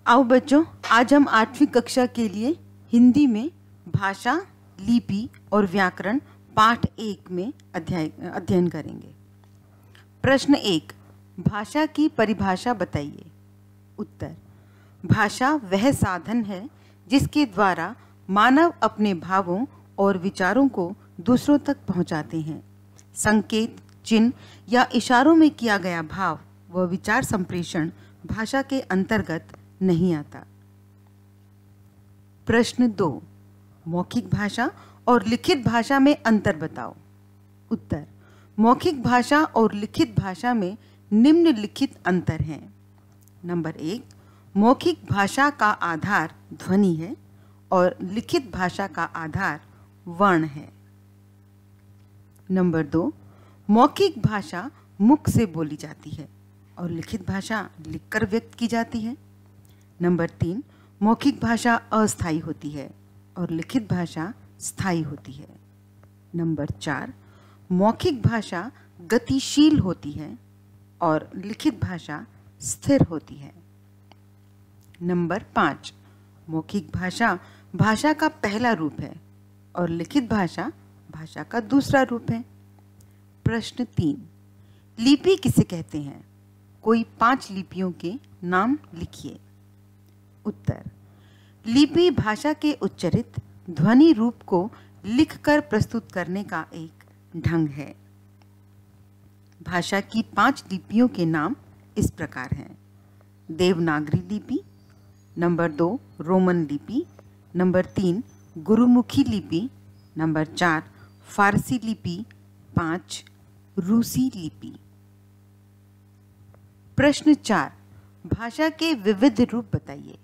आओ बच्चों, आज हम 8वीं कक्षा के लिए हिंदी में भाषा, लिपि और व्याकरण पाठ 1 में अध्ययन करेंगे। प्रश्न 1, भाषा की परिभाषा बताइए। उत्तर, भाषा वह साधन है जिसके द्वारा मानव अपने भावों और विचारों को दूसरों तक पहुंचाते हैं। संकेत, चिन्ह या इशारों में किया गया भाव व विचार संप्रेषण भाषा के अंतर्गत नहीं आता। प्रश्न 2, मौखिक भाषा और लिखित भाषा में अंतर बताओ। उत्तर, मौखिक भाषा और लिखित भाषा में निम्नलिखित अंतर हैं। नंबर 1, मौखिक भाषा का आधार ध्वनि है और लिखित भाषा का आधार वर्ण है। नंबर 2, मौखिक भाषा मुख से बोली जाती है और लिखित भाषा लिखकर व्यक्त की जाती है। नंबर 3, मौखिक भाषा अस्थायी होती है और लिखित भाषा स्थायी होती है। नंबर 4, मौखिक भाषा गतिशील होती है और लिखित भाषा स्थिर होती है। नंबर 5, मौखिक भाषा भाषा का पहला रूप है और लिखित भाषा भाषा का दूसरा रूप है। प्रश्न 3, लिपि किसे कहते हैं? कोई 5 लिपियों के नाम लिखिए। उत्तर, लिपि भाषा के उच्चरित ध्वनि रूप को लिखकर प्रस्तुत करने का एक ढंग है। भाषा की 5 लिपियों के नाम इस प्रकार हैं। देवनागरी लिपि, नंबर 2 रोमन लिपि, नंबर 3 गुरुमुखी लिपि, नंबर 4 फारसी लिपि, 5 रूसी लिपि। प्रश्न 4, भाषा के विविध रूप बताइए।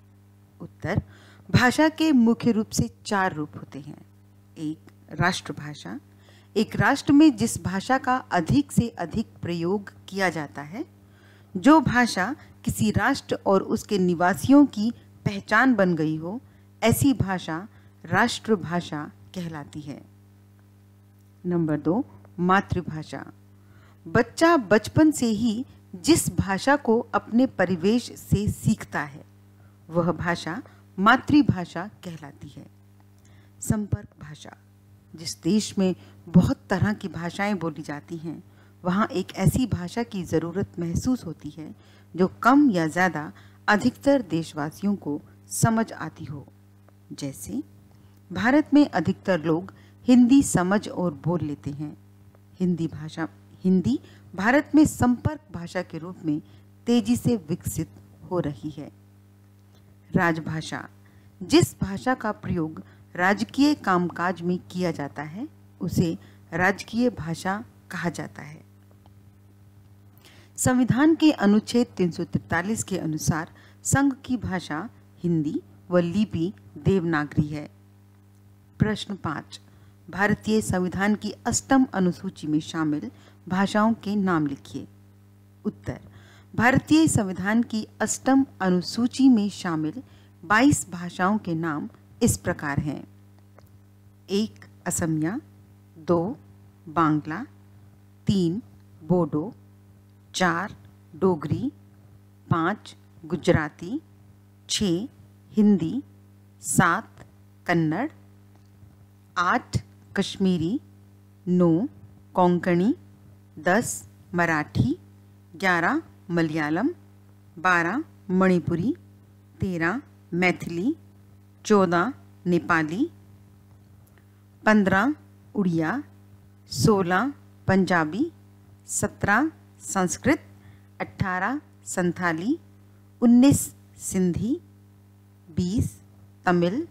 उत्तर, भाषा के मुख्य रूप से 4 रूप होते हैं। 1, राष्ट्रभाषा, एक राष्ट्र में जिस भाषा का अधिक से अधिक प्रयोग किया जाता है। जो भाषा किसी राष्ट्र और उसके निवासियों की पहचान बन गई हो, ऐसी भाषा राष्ट्रभाषा कहलाती है। नंबर 2, मातृभाषा, बच्चा बचपन से ही जिस भाषा को अपने परिवेश से सीखता है वह भाषा मातृभाषा कहलाती है। संपर्क भाषा, जिस देश में बहुत तरह की भाषाएं बोली जाती हैं, वहाँ एक ऐसी भाषा की ज़रूरत महसूस होती है जो कम या ज़्यादा अधिकतर देशवासियों को समझ आती हो। जैसे भारत में अधिकतर लोग हिंदी समझ और बोल लेते हैं। हिंदी भारत में संपर्क भाषा के रूप में तेजी से विकसित हो रही है। राजभाषा, जिस भाषा का प्रयोग राजकीय कामकाज में किया जाता है उसे राजकीय भाषा कहा जाता है। संविधान के अनुच्छेद 343 के अनुसार संघ की भाषा हिंदी व लिपि देवनागरी है। प्रश्न 5, भारतीय संविधान की 8वीं अनुसूची में शामिल भाषाओं के नाम लिखिए। उत्तर, भारतीय संविधान की 8वीं अनुसूची में शामिल 22 भाषाओं के नाम इस प्रकार हैं। 1, असमिया, 2, बांग्ला, 3, बोडो, 4, डोगरी, 5, गुजराती, 6, हिंदी, 7, कन्नड़, 8, कश्मीरी, 9, कोंकणी, 10, मराठी, 11, मलयालम, 12, मणिपुरी, 13, मैथिली, 14, नेपाली, 15, उड़िया, 16, पंजाबी, 17, संस्कृत, 18, संथाली, 19, सिंधी, 20, तमिल,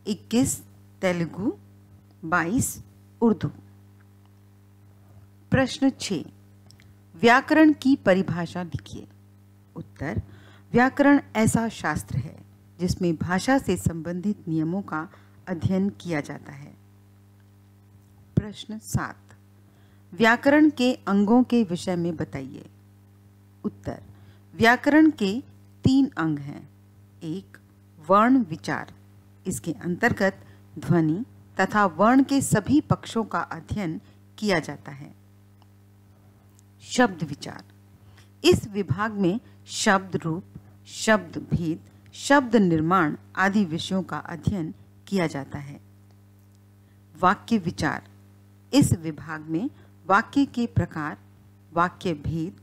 21, तेलुगु, 22, उर्दू। प्रश्न 6, व्याकरण की परिभाषा लिखिए। उत्तर, व्याकरण ऐसा शास्त्र है जिसमें भाषा से संबंधित नियमों का अध्ययन किया जाता है। प्रश्न 7, व्याकरण के अंगों के विषय में बताइए। उत्तर, व्याकरण के 3 अंग हैं। 1, वर्ण विचार, इसके अंतर्गत ध्वनि तथा वर्ण के सभी पक्षों का अध्ययन किया जाता है। शब्द विचार, इस विभाग में शब्द रूप, शब्द भेद, शब्द निर्माण आदि विषयों का अध्ययन किया जाता है। वाक्य विचार, इस विभाग में वाक्य के प्रकार, वाक्य भेद,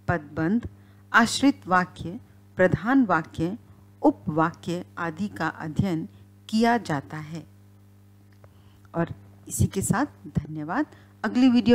पदबंध, आश्रित वाक्य, प्रधान वाक्य, उपवाक्य आदि का अध्ययन किया जाता है। और इसी के साथ धन्यवाद। अगली वीडियो